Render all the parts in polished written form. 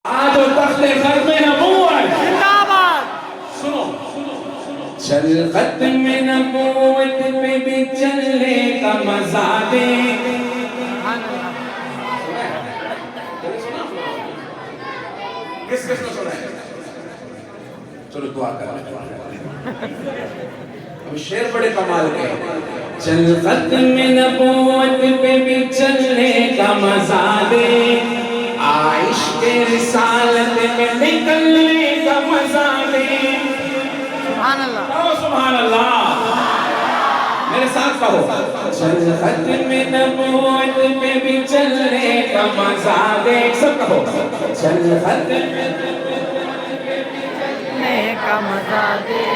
آج تخت ختم نبوت زندہ باد. سنو چل ختم نبوت پہ بھی چلنے کا مزہ دے. کس نے سنا ہے؟ چلو دعا کریں. اب شعر بڑے کمال کے ہیں. چل ختم نبوت پہ بھی چلنے کا مزہ دے. عشق رسالت میں نکلنے کا مزہ دے. سبحان اللہ. سبحان اللہ. میرے ساتھ کہو. چل ختم نبوت پہ بھی چلنے کا مزہ دے. سب کہو. چل ختم چلنے کا مزہ دے.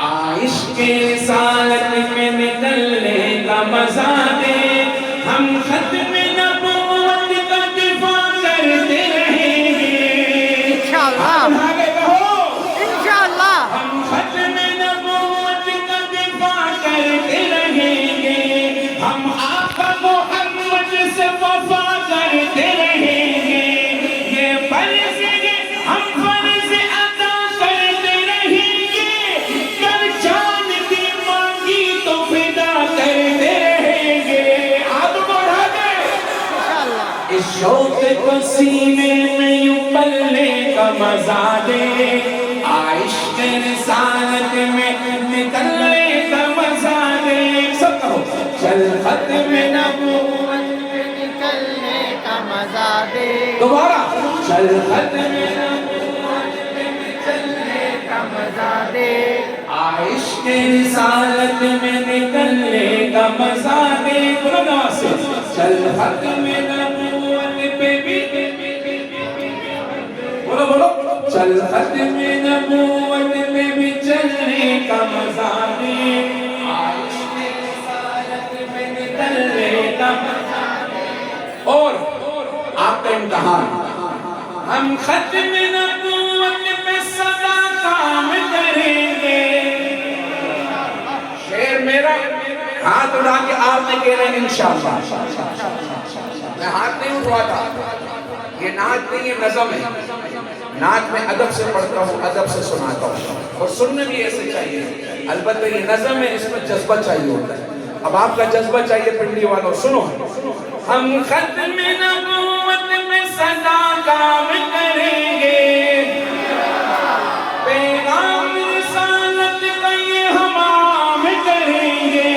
عشق رسالت میں نکلنے کا مزہ دے. ہم ختم نبوت کا دفاع کرتے رہیں گے انشاءاللہ. انشاءاللہ. ہم ختم نبوت کا دفاع کرتے رہیں گے. ہم آقا محمد سے وفا کرتے رہیں گے. یہ فرض ہے ہم فرض ادا کرتے رہیں گے. کر جان بھی مانگی تو فدا کرتے رہیں گے. ہاتھ بڑھا دے. اس شوق کو سینے میں یوں پلنے کا مزہ دے. عشق رسالت میں نکلنے کا مزہ دے. سب کہو. چل ختم نبوت پہ نکلنے کا مزہ دے. دوبارہ. چل ختم نبوت پہ چلنے کا مزہ دے. عشق رسالت میں نکلنے کا مزہ دے. بلند آواز سے. چل ختم نبوت پہ بھی بولو بولو. چل ختم نبوت پہ بھی چلنے کا مزہ دے. عشق رسالت میں نکلنے کا مزہ دے. اور آپ کا امتحان. ہم ختم نبوت پہ سدا کام کریں گے. شعر میرا. ہاتھ اٹھا کے آپ نے کہہ رہے ہیں انشاءاللہ. میں ہاتھ نہیں اٹھواتا. یہ نعت نہیں، یہ نظم ہے. نعت میں ادب سے پڑھتا ہوں، ادب سے سناتا ہوں، اور سننے بھی ایسے چاہیے. البتہ یہ نظم ہے، اس میں جذبہ چاہیے ہوتا ہے. اب آپ کا جذبہ چاہیے پنڈی والوں. سنو. ہم ختم نبوت میں سدا کام کریں گے. پیغام رسالت کا یہ ہم عام کریں گے.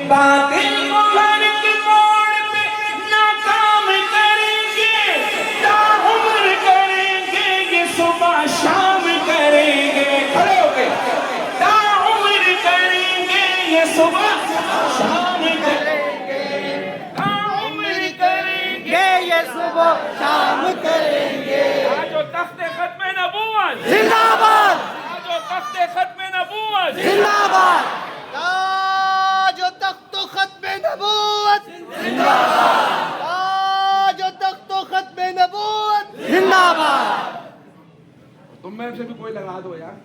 باطل کو ہر ایک موڑ پہ ناکام کریں گے. تاعمر کریں گے، یہ صبح شام کریں گے. کھڑے ہو کے. تاعمر کریں گے، یہ صبح شام کریں گے. تاعمر کریں گے، یہ صبح شام کریں گے. آج تخت ختم نبوت زندہ باد. آج تخت ختم نبوت زندہ باد. تاج و تخت و ختم نبوت زندہ باد. تاج و تخت و ختم نبوت زندہ باد. تم میں سے بھی کوئی لگا دو یار.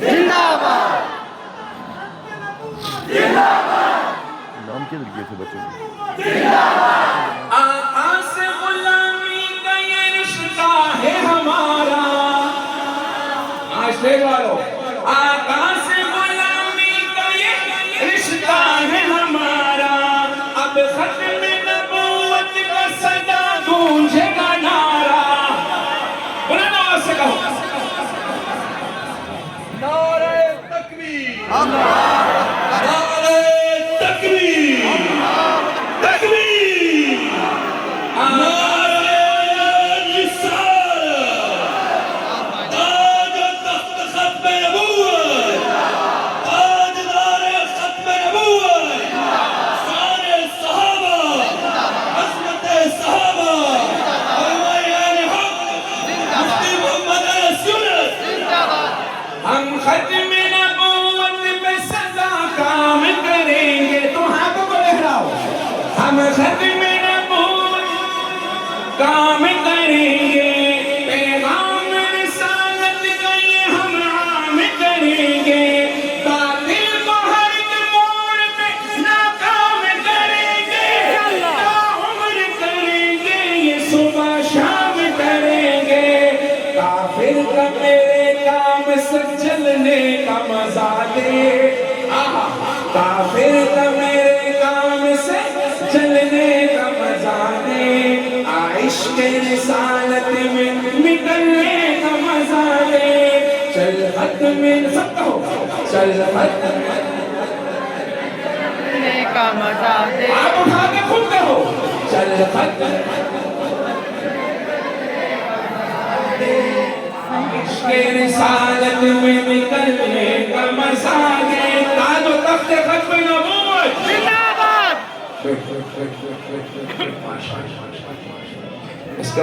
زندہ باد. نام کیا طریقے سے بچے آقا سے غلامی کا یہ رشتہ ہے ہمارا. اسٹیج والوں. آقا سے غلامی کا یہ رشتہ ہے ہمارا. اب ختم نبوت کا صدا گونجے گا نعرہ. بلند آواز سے کہو. نعرہ تکبیر. نعرہ تکبیر. تکبیر. نعرہ رسالت. تاج و تخت ختم نبوت. تاجدار ختم نبوت. شان صحابہ. عظمت صحابہ. علماء اہل حق. مفتی محمد سنت. ہم ختم نبوت پہ سدا کام کریں گے. تم ہاتھوں کو لہراؤ. ہم ختم نبوت کام کریں گے. پیغام رسالت کا یہ ہم عام کریں گے. باطل کو چلنے کا مزہ دے کافر کا میرے کام سے چلنے کا مزہ دے عشق رسالت میں نکلنے کا مزہ دے چل خط میں سب کہو چل خط کا مزہ دے آپ اٹھا کے خود کہو چل خط عشق رسالت میں نکلنے کا مزہ دے تاج و تخت ختم نبوت زندہ باد اس کا